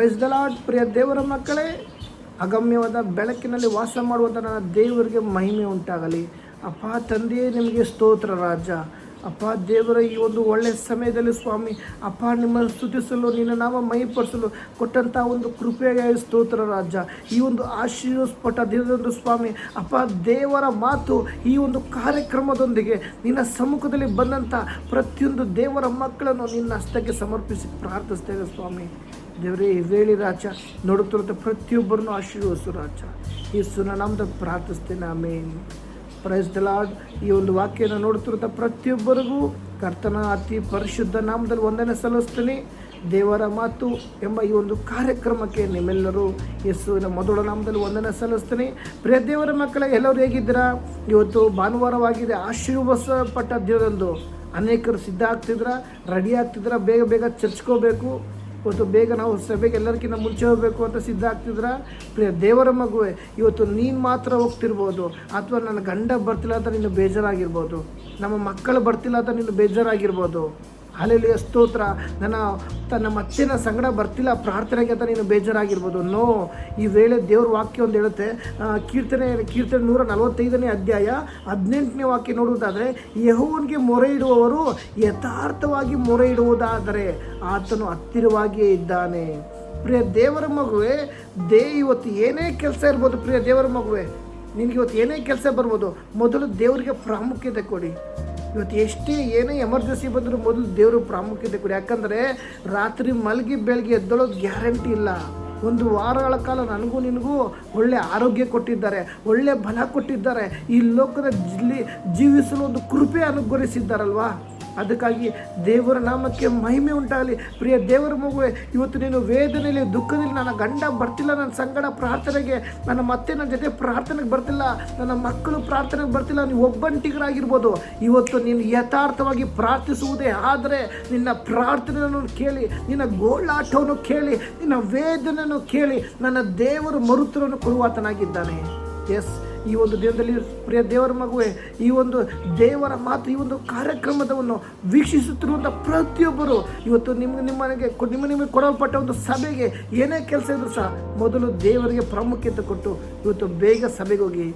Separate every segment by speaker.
Speaker 1: Price the lord. ಪ್ರಿಯ ದೇವರ ಮಕ್ಕಳೇ, ಅಗಮ್ಯವಾದ ಬೆಳಕಿನಲ್ಲಿ ವಾಸ ಮಾಡುವಂಥ ನನ್ನ ದೇವರಿಗೆ ಮಹಿಮೆ ಉಂಟಾಗಲಿ. ಅಪ್ಪ ತಂದೆಯೇ, ನಿಮಗೆ ಸ್ತೋತ್ರ ರಾಜ. ಅಪ್ಪ ದೇವರ ಈ ಒಂದು ಒಳ್ಳೆಯ ಸಮಯದಲ್ಲಿ ಸ್ವಾಮಿ ಅಪ್ಪ ನಿಮ್ಮನ್ನು ಸ್ತುತಿಸಲು, ನಿನ್ನ ನಾಮ ಮಹಿಪಡಿಸಲು ಕೊಟ್ಟಂಥ ಒಂದು ಕೃಪೆಗೆ ಸ್ತೋತ್ರ ರಾಜ. ಈ ಒಂದು ಆಶೀರ್ವದಿಸಲ್ಪಟ್ಟ ದಿನದಂದು ಸ್ವಾಮಿ ಅಪ್ಪ ದೇವರ ಮಾತು ಈ ಒಂದು ಕಾರ್ಯಕ್ರಮದೊಂದಿಗೆ ನಿನ್ನ ಸಮ್ಮುಖದಲ್ಲಿ ಬಂದಂಥ ಪ್ರತಿಯೊಂದು ದೇವರ ಮಕ್ಕಳನ್ನು ನಿನ್ನ ಹಸ್ತಕ್ಕೆ ಸಮರ್ಪಿಸಿ ಪ್ರಾರ್ಥಿಸ್ತೇವೆ ಸ್ವಾಮಿ. ದೇವರೇ, ವೇಳಿ ರಾಜ, ನೋಡುತ್ತಿರುವಂಥ ಪ್ರತಿಯೊಬ್ಬರನ್ನು ಆಶೀರ್ವದಿಸು ರಾಜ. ಈ ನಾಮದಲ್ಲಿ ಪ್ರಾರ್ಥಿಸ್ತೇನೆ, ಆಮೇನ್. Praise the lord. ಈ ಒಂದು ವಾಕ್ಯನ ನೋಡುತ್ತಿರುವಂಥ ಪ್ರತಿಯೊಬ್ಬರಿಗೂ ಕರ್ತನ ಅತಿ ಪರಿಶುದ್ಧ ನಾಮದಲ್ಲಿ ವಂದನೆ ಸಲ್ಲಿಸ್ತೀನಿ. ದೇವರ ಮಾತು ಎಂಬ ಈ ಒಂದು ಕಾರ್ಯಕ್ರಮಕ್ಕೆ ನಿಮ್ಮೆಲ್ಲರೂ ಯೇಸುವಿನ ಮೊದಲ ನಾಮದಲ್ಲಿ ವಂದನೆ ಸಲ್ಲಿಸ್ತೀನಿ. ಪ್ರಿಯ ದೇವರ ಮಕ್ಕಳೇ, ಎಲ್ಲರೂ ಹೇಗಿದ್ದೀರಾ? ಇವತ್ತು ಭಾನುವಾರವಾಗಿದೆ, ಆಶೀರ್ವದಿಸಲ್ಪಟ್ಟ ದಿನದಂದು ಅನೇಕರು ಸಿದ್ಧ ಆಗ್ತಿದ್ರ, ರೆಡಿ ಆಗ್ತಿದ್ರ, ಬೇಗ ಬೇಗ ಚರ್ಚ್ಕೋಬೇಕು, ಇವತ್ತು ಬೇಗ ನಾವು ಸಭೆಗೆ ಎಲ್ಲರಿಗಿಂತ ಮುಂಚೆ ಹೋಗಬೇಕು ಅಂತ ಸಿದ್ಧ ಆಗ್ತಿದ್ರ. ಪ್ರಿಯ ದೇವರ ಮಗುವೆ, ಇವತ್ತು ನೀನು ಮಾತ್ರ ಹೋಗ್ತಿರ್ಬೋದು, ಅಥವಾ ನನ್ನ ಗಂಡ ಬರ್ತಿಲ್ಲ ಅಂತ ನೀನು ಬೇಜಾರಾಗಿರ್ಬೋದು, ನಮ್ಮ ಮಕ್ಕಳು ಬರ್ತಿಲ್ಲ ಅಂತ ನೀನು ಬೇಜಾರಾಗಿರ್ಬೋದು. ಹಲ್ಲೆಲೂಯಾ, ಸ್ತೋತ್ರ. ನನ್ನ ಮತ್ತಿನ ಸಂಗಡ ಬರ್ತಿಲ್ಲ ಪ್ರಾರ್ಥನೆಗೆ ಅಂತ ನೀನು ಬೇಜಾರಾಗಿರ್ಬೋದು. ನೋ, ಈ ವೇಳೆ ದೇವ್ರ ವಾಕ್ಯ ಒಂದು ಹೇಳುತ್ತೆ. ಕೀರ್ತನೆ 145ನೇ ಅಧ್ಯಾಯ 18ನೇ ವಾಕ್ಯ ನೋಡುವುದಾದರೆ, ಯೆಹೋವನಿಗೆ ಮೊರೆ ಇಡುವವರು ಯಥಾರ್ಥವಾಗಿ ಮೊರೆ ಇಡುವುದಾದರೆ ಆತನು ಹತ್ತಿರವಾಗಿಯೇ ಇದ್ದಾನೆ. ಪ್ರಿಯ ದೇವರ ಮಗುವೆ, ಇವತ್ತು ಏನೇ ಕೆಲಸ ಇರ್ಬೋದು, ಪ್ರಿಯ ದೇವರ ಮಗುವೆ, ನಿನಗೆ ಇವತ್ತು ಏನೇ ಕೆಲಸ ಬರ್ಬೋದು, ಮೊದಲು ದೇವರಿಗೆ ಪ್ರಾಮುಖ್ಯತೆ ಕೊಡಿ. ಇವತ್ತು ಏನೇ ಎಮರ್ಜೆನ್ಸಿ ಬಂದರೂ ಮೊದಲು ದೇವರು ಪ್ರಾಮುಖ್ಯತೆ ಕೊಡಿ. ಯಾಕಂದರೆ ರಾತ್ರಿ ಮಲಗಿ ಬೆಳಗ್ಗೆ ಎದ್ದೊಳೋದು ಗ್ಯಾರಂಟಿ ಇಲ್ಲ. ಒಂದು ವಾರಗಳ ಕಾಲ ನನಗೂ ನಿನಗೂ ಒಳ್ಳೆಯ ಆರೋಗ್ಯ ಕೊಟ್ಟಿದ್ದಾರೆ, ಒಳ್ಳೆಯ ಬಲ ಕೊಟ್ಟಿದ್ದಾರೆ, ಈ ಲೋಕದ ಜೀವಿಸಲು ಒಂದು ಕೃಪೆ ಅನುಗ್ರಹಿಸಿದ್ದಾರಲ್ವಾ. ಅದಕ್ಕಾಗಿ ದೇವರ ನಾಮಕ್ಕೆ ಮಹಿಮೆ ಉಂಟಾಗಲಿ. ಪ್ರಿಯ ದೇವರ ಮಗುವೆ, ಇವತ್ತು ನೀನು ವೇದನೆಯಲ್ಲಿ, ದುಃಖದಲ್ಲಿ, ನನ್ನ ಗಂಡ ಬರ್ತಿಲ್ಲ, ನನ್ನ ಸಂಗಡ ಪ್ರಾರ್ಥನೆಗೆ, ನನ್ನ ಮತ್ತೆ ನನ್ನ ಜೊತೆ ಪ್ರಾರ್ಥನೆಗೆ ಬರ್ತಿಲ್ಲ, ನನ್ನ ಮಕ್ಕಳು ಪ್ರಾರ್ಥನೆಗೆ ಬರ್ತಿಲ್ಲ, ನೀವು ಒಬ್ಬಂಟಿಗರಾಗಿರ್ಬೋದು. ಇವತ್ತು ನೀನು ಯಥಾರ್ಥವಾಗಿ ಪ್ರಾರ್ಥಿಸುವುದೇ ಆದರೆ ನಿನ್ನ ಪ್ರಾರ್ಥನೆಯನ್ನು ಕೇಳಿ, ನಿನ್ನ ಗೋಳಾಟವನ್ನು ಕೇಳಿ, ನಿನ್ನ ವೇದನೆಯನ್ನು ಕೇಳಿ ನನ್ನ ದೇವರು ಮರುತ್ತರವನ್ನು ಕೊಡುವಾತನಾಗಿದ್ದಾನೆ. ಎಸ್, ಈ ಒಂದು ದಿನದಲ್ಲಿ ಪ್ರಿಯ ದೇವರ ಮಗುವೆ, ಈ ಒಂದು ದೇವರ ಮಾತು, ಈ ಒಂದು ಕಾರ್ಯಕ್ರಮದವನ್ನು ವೀಕ್ಷಿಸುತ್ತಿರುವಂಥ ಪ್ರತಿಯೊಬ್ಬರು ಇವತ್ತು ನಿಮಗೆ ಕೊಡಲ್ಪಟ್ಟ ಒಂದು ಸಭೆಗೆ ಏನೇ ಕೆಲಸ ಇದ್ರೂ ಸಹ ಮೊದಲು ದೇವರಿಗೆ ಪ್ರಾಮುಖ್ಯತೆ ಕೊಟ್ಟು ಇವತ್ತು ಬೇಗ ಸಭೆಗೆ ಹೋಗಿ.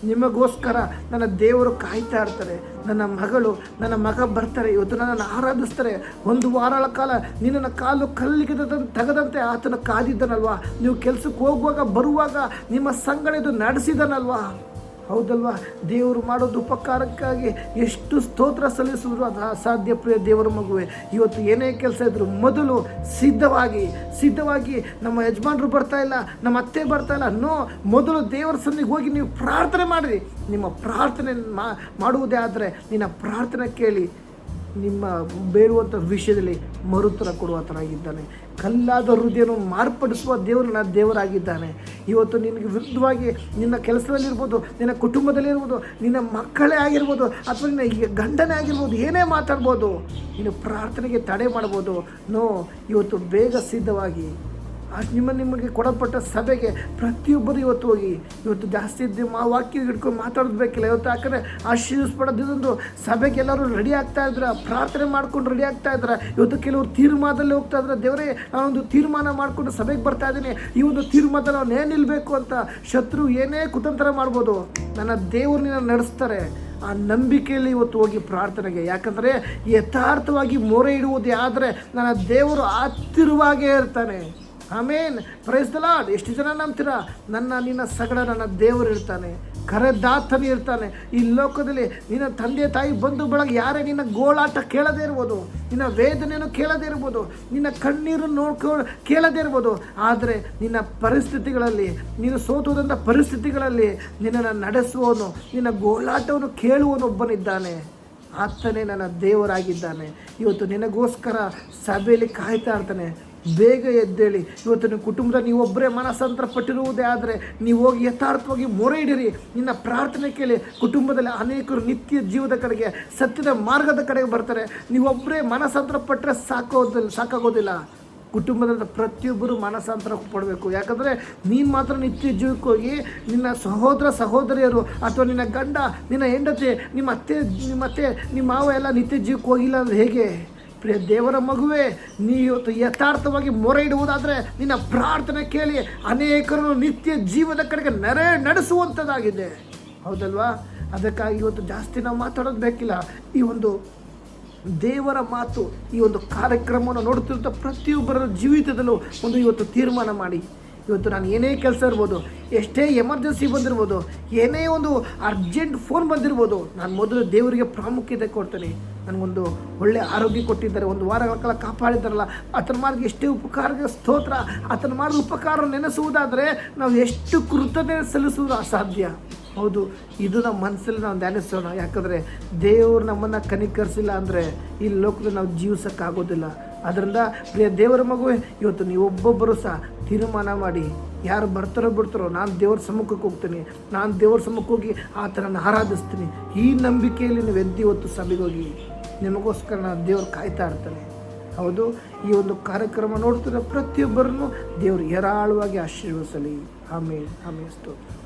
Speaker 1: ನಿಮಗೋಸ್ಕರ ನನ್ನ ದೇವರು ಕಾಯ್ತಾ ಇರ್ತಾರೆ. ನನ್ನ ಮಗಳು, ನನ್ನ ಮಗ ಬರ್ತಾರೆ, ಇವತ್ತು ನನ್ನನ್ನು ಆರಾಧಿಸ್ತಾರೆ. ಒಂದು ವಾರಗಳ ಕಾಲ ನಿನ್ನನ್ನು ಕಾಲು ಕಲ್ಲಿಗೆ ತೆಗೆದಂತೆ ಆತನ ಕಾದಿದ್ದನಲ್ವಾ. ನೀವು ಕೆಲಸಕ್ಕೆ ಹೋಗುವಾಗ ಬರುವಾಗ ನಿಮ್ಮ ಸಂಗಡ ಇದು ನಡೆಸಿದನಲ್ವಾ. ಹೌದಲ್ವಾ? ದೇವರು ಮಾಡೋದು ಉಪಕಾರಕ್ಕಾಗಿ ಎಷ್ಟು ಸ್ತೋತ್ರ ಸಲ್ಲಿಸುವುದು ಅದು ಅಸಾಧ್ಯ. ಪ್ರಿಯ ದೇವರ ಮಗುವೆ, ಇವತ್ತು ಏನೇ ಕೆಲಸ ಇದ್ದರೂ ಮೊದಲು ಸಿದ್ಧವಾಗಿ ನಮ್ಮ ಯಜಮಾನರು ಬರ್ತಾ ಇಲ್ಲ, ನಮ್ಮ ಅತ್ತೆ ಬರ್ತಾ ಇಲ್ಲ, ಮೊದಲು ದೇವರ ಸನ್ನಿಧಿಗೆ ಹೋಗಿ ನೀವು ಪ್ರಾರ್ಥನೆ ಮಾಡಿರಿ. ನಿಮ್ಮ ಪ್ರಾರ್ಥನೆ ಮಾಡುವುದೇ ಆದರೆ ನಿನ್ನ ಪ್ರಾರ್ಥನೆ ಕೇಳಿ ನಿಮ್ಮ ಬೇಡುವಂಥ ವಿಷಯದಲ್ಲಿ ಮರುತ್ತರ ಕೊಡುವಾತನಾಗಿದ್ದಾನೆ. ಕಲ್ಲಾದ ಹೃದಯವನ್ನು ಮಾರ್ಪಡಿಸುವ ದೇವರು ನನ್ನ ದೇವರಾಗಿದ್ದಾನೆ. ಇವತ್ತು ನಿನಗೆ ವಿರುದ್ಧವಾಗಿ ನಿನ್ನ ಕೆಲಸದಲ್ಲಿರ್ಬೋದು, ನಿನ್ನ ಕುಟುಂಬದಲ್ಲಿರ್ಬೋದು, ನಿನ್ನ ಮಕ್ಕಳೇ ಆಗಿರ್ಬೋದು, ಅಥವಾ ನಿನ್ನ ಗಂಡನೇ ಆಗಿರ್ಬೋದು, ಏನೇ ಮಾತಾಡ್ಬೋದು, ನೀನು ಪ್ರಾರ್ಥನೆಗೆ ತಡೆ ಮಾಡ್ಬೋದು. ಇವತ್ತು ಬೇಗ ಸಿದ್ಧವಾಗಿ ನಿಮಗೆ ಕೊಡಲ್ಪಟ್ಟ ಸಭೆಗೆ ಪ್ರತಿಯೊಬ್ಬರು ಇವತ್ತು ಹೋಗಿ. ಇವತ್ತು ಜಾಸ್ತಿ ವಾಕ್ಯ ಹಿಡ್ಕೊಂಡು ಮಾತಾಡೋದು ಬೇಕಿಲ್ಲ. ಇವತ್ತು ಯಾಕಂದರೆ ಆಶೀರ್ವಿಸ್ಪಡೋದು ಸಭೆಗೆ ಎಲ್ಲರೂ ರೆಡಿ ಆಗ್ತಾ ಇದ್ರೆ, ಪ್ರಾರ್ಥನೆ ಮಾಡ್ಕೊಂಡು ರೆಡಿ ಆಗ್ತಾ ಇದ್ರೆ. ಇವತ್ತು ಕೆಲವರು ತೀರ್ಮಾನದಲ್ಲಿ ಹೋಗ್ತಾ ಇದ್ರೆ, ದೇವರೇ ನಾನೊಂದು ತೀರ್ಮಾನ ಮಾಡಿಕೊಂಡು ಸಭೆಗೆ ಬರ್ತಾ ಇದ್ದೀನಿ, ಈ ಒಂದು ತೀರ್ಮಾನದಲ್ಲಿ ನಾನು ಏನು ನಿಲ್ಲಬೇಕು ಅಂತ ಶತ್ರು ಏನೇ ಕುತಂತ್ರ ಮಾಡ್ಬೋದು, ನನ್ನ ದೇವರನ್ನ ನಡೆಸ್ತಾರೆ. ಆ ನಂಬಿಕೆಯಲ್ಲಿ ಇವತ್ತು ಹೋಗಿ ಪ್ರಾರ್ಥನೆಗೆ. ಯಾಕಂದರೆ ಯಥಾರ್ಥವಾಗಿ ಮೊರೆ ಇಡುವುದೇ ಆದರೆ ನನ್ನ ದೇವರು ಹತ್ತಿರವಾಗೇ ಇರ್ತಾನೆ. ಆಮೇನ್. Praise the lord. ಎಷ್ಟು ಜನ ನಂಬ್ತೀರಾ? ನಿನ್ನ ಸಗಡ ನನ್ನ ದೇವರು ಇರ್ತಾನೆ, ಕರೆದಾತನೇ ಇರ್ತಾನೆ. ಈ ಲೋಕದಲ್ಲಿ ನಿನ್ನ ತಂದೆ ತಾಯಿ ಬಂಧು ಬಳಗ ಯಾರೇ ನಿನ್ನ ಗೋಳಾಟ ಕೇಳದೇ ಇರ್ಬೋದು, ನಿನ್ನ ವೇದನೆಯನ್ನು ಕೇಳದೇ ಇರ್ಬೋದು, ನಿನ್ನ ಕಣ್ಣೀರನ್ನು ಕೇಳದೇ ಇರ್ಬೋದು, ಆದರೆ ನಿನ್ನ ಪರಿಸ್ಥಿತಿಗಳಲ್ಲಿ, ನೀನು ಸೋತುದಂಥ ಪರಿಸ್ಥಿತಿಗಳಲ್ಲಿ ನಿನ್ನನ್ನು ನಡೆಸುವವನು, ನಿನ್ನ ಗೋಳಾಟವನ್ನು ಕೇಳುವನೊಬ್ಬನಿದ್ದಾನೆ. ಆತನೇ ನನ್ನ ದೇವರಾಗಿದ್ದಾನೆ. ಇವತ್ತು ನಿನಗೋಸ್ಕರ ಸಭೆಯಲ್ಲಿ ಕಾಯ್ತಾ ಇರ್ತಾನೆ. ಬೇಗ ಎದ್ದೇಳಿ. ಇವತ್ತು ನಿಮ್ಮ ಕುಟುಂಬದಲ್ಲಿ ನೀವೊಬ್ಬರೇ ಮನಸ್ಸಂತರ ಪಟ್ಟಿರುವುದೇ ಆದರೆ ನೀವು ಹೋಗಿ ಯಥಾರ್ಥವಾಗಿ ಮೊರೆ ಇಡಿರಿ. ನಿನ್ನ ಪ್ರಾರ್ಥನೆ ಕೇಳಿ. ಕುಟುಂಬದಲ್ಲಿ ಅನೇಕರು ನಿತ್ಯ ಜೀವದ ಕಡೆಗೆ, ಸತ್ಯದ ಮಾರ್ಗದ ಕಡೆಗೆ ಬರ್ತಾರೆ. ನೀವೊಬ್ಬರೇ ಮನಸ್ಸಂತರ ಪಟ್ಟರೆ ಸಾಕಾಗೋದಿಲ್ಲ. ಕುಟುಂಬದ ಪ್ರತಿಯೊಬ್ಬರು ಮನಸ್ಸಾಂತರ ಪಡಬೇಕು. ಯಾಕಂದರೆ ನೀನು ಮಾತ್ರ ನಿತ್ಯ ಜೀವಕ್ಕೆ ಹೋಗಿ ನಿನ್ನ ಸಹೋದರಿಯರು ಅಥವಾ ನಿನ್ನ ಗಂಡ, ನಿನ್ನ ಹೆಂಡತಿ, ನಿಮ್ಮ ಅತ್ತೆ, ನಿಮ್ಮ ಮಾವ ಎಲ್ಲ ನಿತ್ಯ ಜೀವಕ್ಕೆ ಹೋಗಿಲ್ಲ ಅಂದರೆ ಹೇಗೆ? ಪ್ರಿಯ ದೇವರ ಮಗುವೆ, ನೀ ಇವತ್ತು ಯಥಾರ್ಥವಾಗಿ ಮೊರೆ ಇಡುವುದಾದರೆ ನಿನ್ನ ಪ್ರಾರ್ಥನೆ ಕೇಳಿ ಅನೇಕರನ್ನು ನಿತ್ಯ ಜೀವದ ಕಡೆಗೆ ನಡೆಸುವಂಥದ್ದಾಗಿದೆ. ಹೌದಲ್ವಾ? ಅದಕ್ಕಾಗಿ ಇವತ್ತು ಜಾಸ್ತಿ ನಾವು ಮಾತಾಡೋದು ಬೇಕಿಲ್ಲ. ಈ ಒಂದು ದೇವರ ಮಾತು, ಈ ಒಂದು ಕಾರ್ಯಕ್ರಮವನ್ನು ನೋಡುತ್ತಿರುವಂಥ ಪ್ರತಿಯೊಬ್ಬರ ಜೀವಿತದಲ್ಲೂ ಇವತ್ತು ತೀರ್ಮಾನ ಮಾಡಿ. ಇವತ್ತು ನಾನು ಏನೇ ಕೆಲಸ ಇರ್ಬೋದು, ಎಷ್ಟೇ ಎಮರ್ಜೆನ್ಸಿ ಬಂದಿರ್ಬೋದು, ಏನೇ ಒಂದು ಅರ್ಜೆಂಟ್ ಫೋನ್ ಬಂದಿರ್ಬೋದು, ನಾನು ಮೊದಲು ದೇವರಿಗೆ ಪ್ರಾಮುಖ್ಯತೆ ಕೊಡ್ತೇನೆ. ನನಗೊಂದು ಒಳ್ಳೆ ಆರೋಗ್ಯ ಕೊಟ್ಟಿದ್ದಾರೆ, ಒಂದು ವಾರಗಳ ಕಾಲ ಕಾಪಾಡಿದ್ದಾರಲ್ಲ, ಆತನ ಮಾಡಿದ ಎಷ್ಟೇ ಉಪಕಾರಕ್ಕೆ ಸ್ತೋತ್ರ. ಆತನ ಮಾಡಿದ ಉಪಕಾರ ನೆನೆಸುವುದಾದರೆ ನಾವು ಎಷ್ಟು ಕೃತಜ್ಞತೆ ಸಲ್ಲಿಸುವುದು ಅಸಾಧ್ಯ. ಹೌದು, ಇದು ನಮ್ಮ ಮನಸ್ಸಲ್ಲಿ ನಾವು ಧ್ಯಾನಿಸೋಣ. ಯಾಕಂದರೆ ದೇವರು ನಮ್ಮನ್ನು ಕನಿಕರಿಸಿಲ್ಲ ಅಂದರೆ ಈ ಲೋಕದಲ್ಲಿ ನಾವು ಜೀವಿಸೋಕ್ಕಾಗೋದಿಲ್ಲ. ಅದರಿಂದ ಪ್ರಿಯ ದೇವರ ಮಗುವೆ, ಇವತ್ತು ನೀವು ಒಬ್ಬೊಬ್ಬರು ಸಹ ತೀರ್ಮಾನ ಮಾಡಿ, ಯಾರು ಬರ್ತಾರೋ ಬಿಡ್ತಾರೋ, ನಾನು ದೇವ್ರ ಸಮ್ಮುಖಕ್ಕೆ ಹೋಗ್ತೀನಿ, ನಾನು ದೇವ್ರ ಸಮ್ಮುಖಕ್ಕೆ ಹೋಗಿ ಆತನನ್ನು ಆರಾಧಿಸ್ತೀನಿ. ಈ ನಂಬಿಕೆಯಲ್ಲಿ ನೀವು ಎದ್ದು ಇವತ್ತು ಸಭೆಗೆ ಹೋಗಿ, ನಿಮಗೋಸ್ಕರ ನಾನು ದೇವ್ರು ಕಾಯ್ತಾ ಇರ್ತಾನೆ. ಹೌದು, ಈ ಒಂದು ಕಾರ್ಯಕ್ರಮ ನೋಡ್ತಿರೋ ಪ್ರತಿಯೊಬ್ಬರನ್ನು ದೇವರು ಹೇರಾಳವಾಗಿ ಆಶೀರ್ವದಿಸಲಿ. ಆಮೇಲೆ ಸ್ತೋತ್ರ.